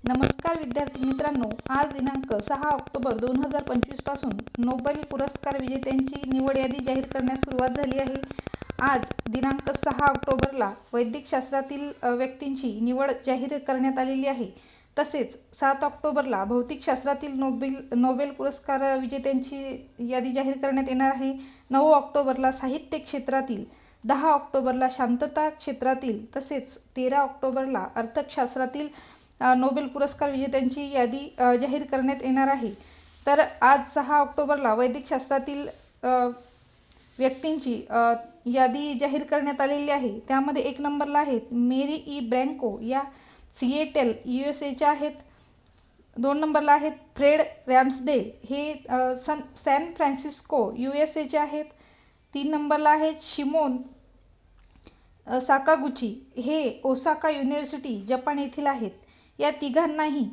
नमस्कार विद्यार्थी मित्रांनो, आज दिनांक 6 ऑक्टोबर 2025 पासून नोबेल पुरस्कार विजेत्यांची निवड यादी जाहीर करण्यास सुरुवात झाली आहे। आज दिनांक 6 ऑक्टोबरला वैद्यकशास्त्रातील व्यक्तींची निवड जाहीर करण्यात आलेली आहे। तसेच 7 ऑक्टोबरला भौतिकशास्त्रातील नोबेल पुरस्कार विजेत्यांची यादी जाहीर करण्यात येणार आहे। 9 ऑक्टोबरला साहित्य क्षेत्रातील, 10 ऑक्टोबरला शांतता क्षेत्रातील, तसेच 13 ऑक्टोबरला अर्थशास्त्रातील नोबेल पुरस्कार विजेत्यांची यादी जाहीर करण्यात येणार आहे। तर आज 6 ऑक्टोबरला वैद्यकशास्त्रातील व्यक्तींची यादी जाहीर करण्यात आलेली आहे। त्यामध्ये 1 नंबरला आहेत मेरी ई ब्रँको, या सिएटल USA आहेत। 2 नंबरला आहेत फ्रेड रॅम्सडेल, हे सॅन फ्रान्सिस्को USA आहेत। 3 नंबरला आहेत शिमोन साकागुची, हे ओसाका युनिव्हर्सिटी जपान येथील आहेत। या तिघांनाही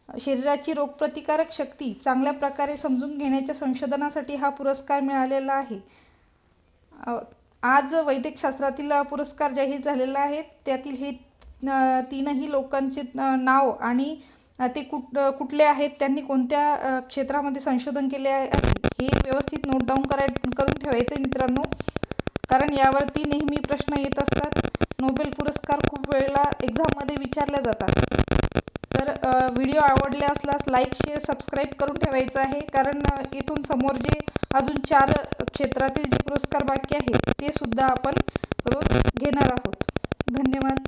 शरीराची रोगप्रतिकारक शक्ती चांगल्या प्रकारे समजून घेण्याच्या संशोधनासाठी हा पुरस्कार मिळालेला आहे। आज वैद्यकशास्त्रातील पुरस्कार जाहीर झालेला आहे। त्यातील हे तीनही लोकांचे नाव आणि ते कुठले आहेत, त्यांनी कोणत्या क्षेत्रामध्ये संशोधन केले आहे हे व्यवस्थित नोट डाऊन करून ठेवायचे मित्रांनो, कारण यावरती नेहमी प्रश्न येत असतात। नोबेल पुरस्कार खूप वेळेला एक्झाममध्ये विचारले जातात। तर व्हिडिओ आवडले असल्यास लाईक, शेअर, सबस्क्राईब करून ठेवायचं आहे, कारण इथून समोर जे अजून 4 क्षेत्रातील जे पुरस्कार बाकी आहेत ते सुद्धा आपण रोज घेणार आहोत। धन्यवाद।